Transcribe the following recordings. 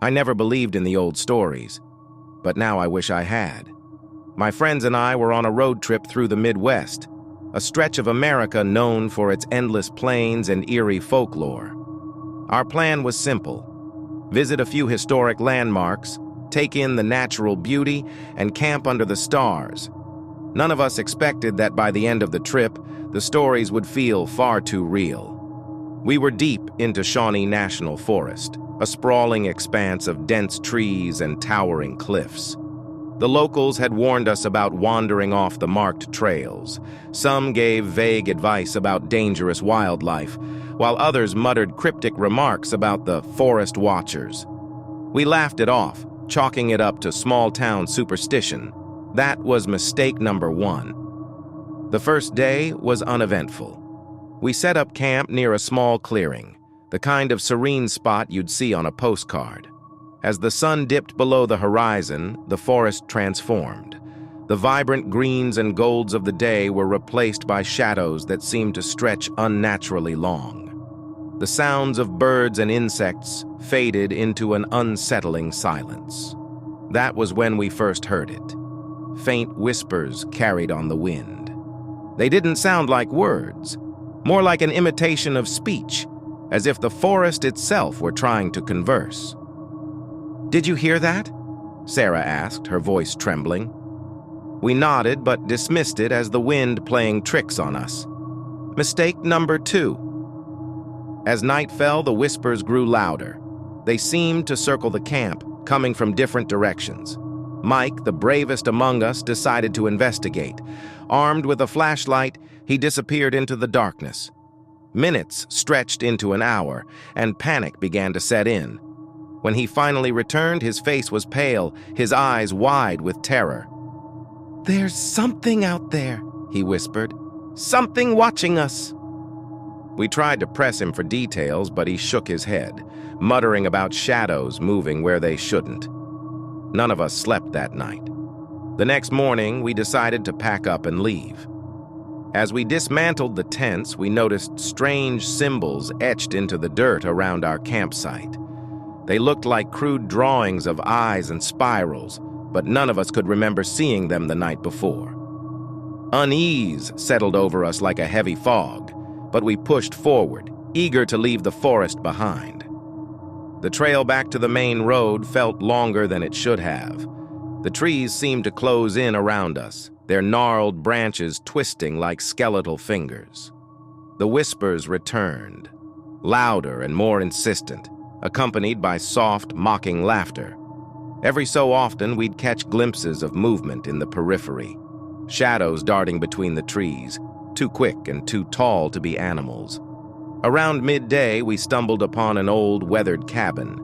I never believed in the old stories, but now I wish I had. My friends and I were on a road trip through the Midwest, a stretch of America known for its endless plains and eerie folklore. Our plan was simple: visit a few historic landmarks, take in the natural beauty, and camp under the stars. None of us expected that by the end of the trip, the stories would feel far too real. We were deep into Shawnee National Forest, a sprawling expanse of dense trees and towering cliffs. The locals had warned us about wandering off the marked trails. Some gave vague advice about dangerous wildlife, while others muttered cryptic remarks about the forest watchers. We laughed it off, chalking it up to small-town superstition. That was mistake number one. The first day was uneventful. We set up camp near a small clearing, the kind of serene spot you'd see on a postcard. As the sun dipped below the horizon, the forest transformed. The vibrant greens and golds of the day were replaced by shadows that seemed to stretch unnaturally long. The sounds of birds and insects faded into an unsettling silence. That was when we first heard it. Faint whispers carried on the wind. They didn't sound like words, more like an imitation of speech, as if the forest itself were trying to converse. "Did you hear that?" Sarah asked, her voice trembling. We nodded but dismissed it as the wind playing tricks on us. Mistake number two. As night fell, the whispers grew louder. They seemed to circle the camp, coming from different directions. Mike, the bravest among us, decided to investigate. Armed with a flashlight, he disappeared into the darkness. Minutes stretched into an hour, and panic began to set in. When he finally returned, his face was pale, his eyes wide with terror. "There's something out there," he whispered. "Something watching us." We tried to press him for details, but he shook his head, muttering about shadows moving where they shouldn't. None of us slept that night. The next morning, we decided to pack up and leave. As we dismantled the tents, we noticed strange symbols etched into the dirt around our campsite. They looked like crude drawings of eyes and spirals, but none of us could remember seeing them the night before. Unease settled over us like a heavy fog, but we pushed forward, eager to leave the forest behind. The trail back to the main road felt longer than it should have. The trees seemed to close in around us, their gnarled branches twisting like skeletal fingers. The whispers returned, louder and more insistent, accompanied by soft, mocking laughter. Every so often, we'd catch glimpses of movement in the periphery, shadows darting between the trees, too quick and too tall to be animals. Around midday, we stumbled upon an old, weathered cabin.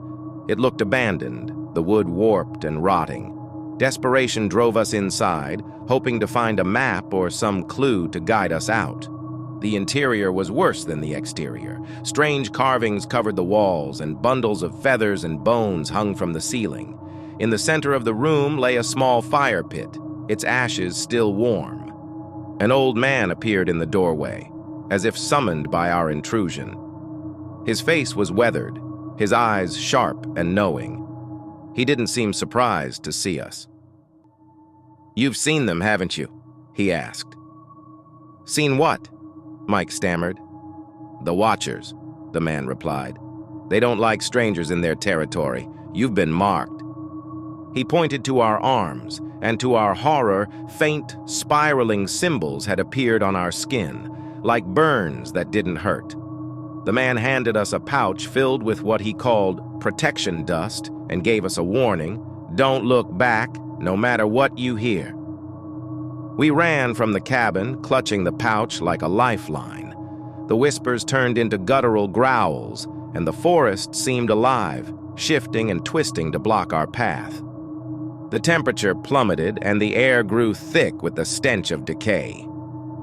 It looked abandoned, the wood warped and rotting. Desperation drove us inside, hoping to find a map or some clue to guide us out. The interior was worse than the exterior. Strange carvings covered the walls, and bundles of feathers and bones hung from the ceiling. In the center of the room lay a small fire pit, its ashes still warm. An old man appeared in the doorway, as if summoned by our intrusion. His face was weathered, his eyes sharp and knowing. He didn't seem surprised to see us. "You've seen them, haven't you?" he asked. "Seen what?" Mike stammered. "The Watchers," the man replied. "They don't like strangers in their territory. You've been marked." He pointed to our arms, and to our horror, faint, spiraling symbols had appeared on our skin, like burns that didn't hurt. The man handed us a pouch filled with what he called protection dust and gave us a warning: "Don't look back, no matter what you hear." We ran from the cabin, clutching the pouch like a lifeline. The whispers turned into guttural growls, and the forest seemed alive, shifting and twisting to block our path. The temperature plummeted, and the air grew thick with the stench of decay.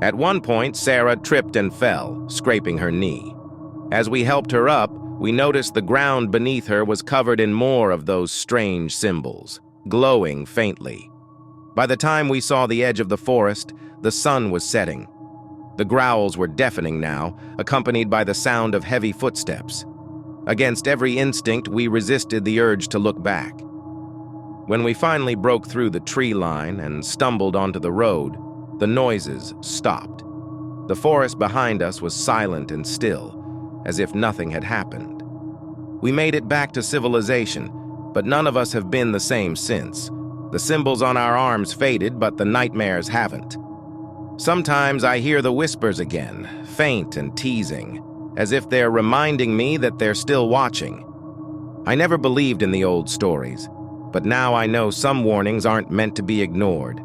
At one point, Sarah tripped and fell, scraping her knee. As we helped her up, we noticed the ground beneath her was covered in more of those strange symbols, glowing faintly. By the time we saw the edge of the forest, the sun was setting. The growls were deafening now, accompanied by the sound of heavy footsteps. Against every instinct, we resisted the urge to look back. When we finally broke through the tree line and stumbled onto the road, the noises stopped. The forest behind us was silent and still, as if nothing had happened. We made it back to civilization, but none of us have been the same since. The symbols on our arms faded, but the nightmares haven't. Sometimes I hear the whispers again, faint and teasing, as if they're reminding me that they're still watching. I never believed in the old stories, but now I know some warnings aren't meant to be ignored.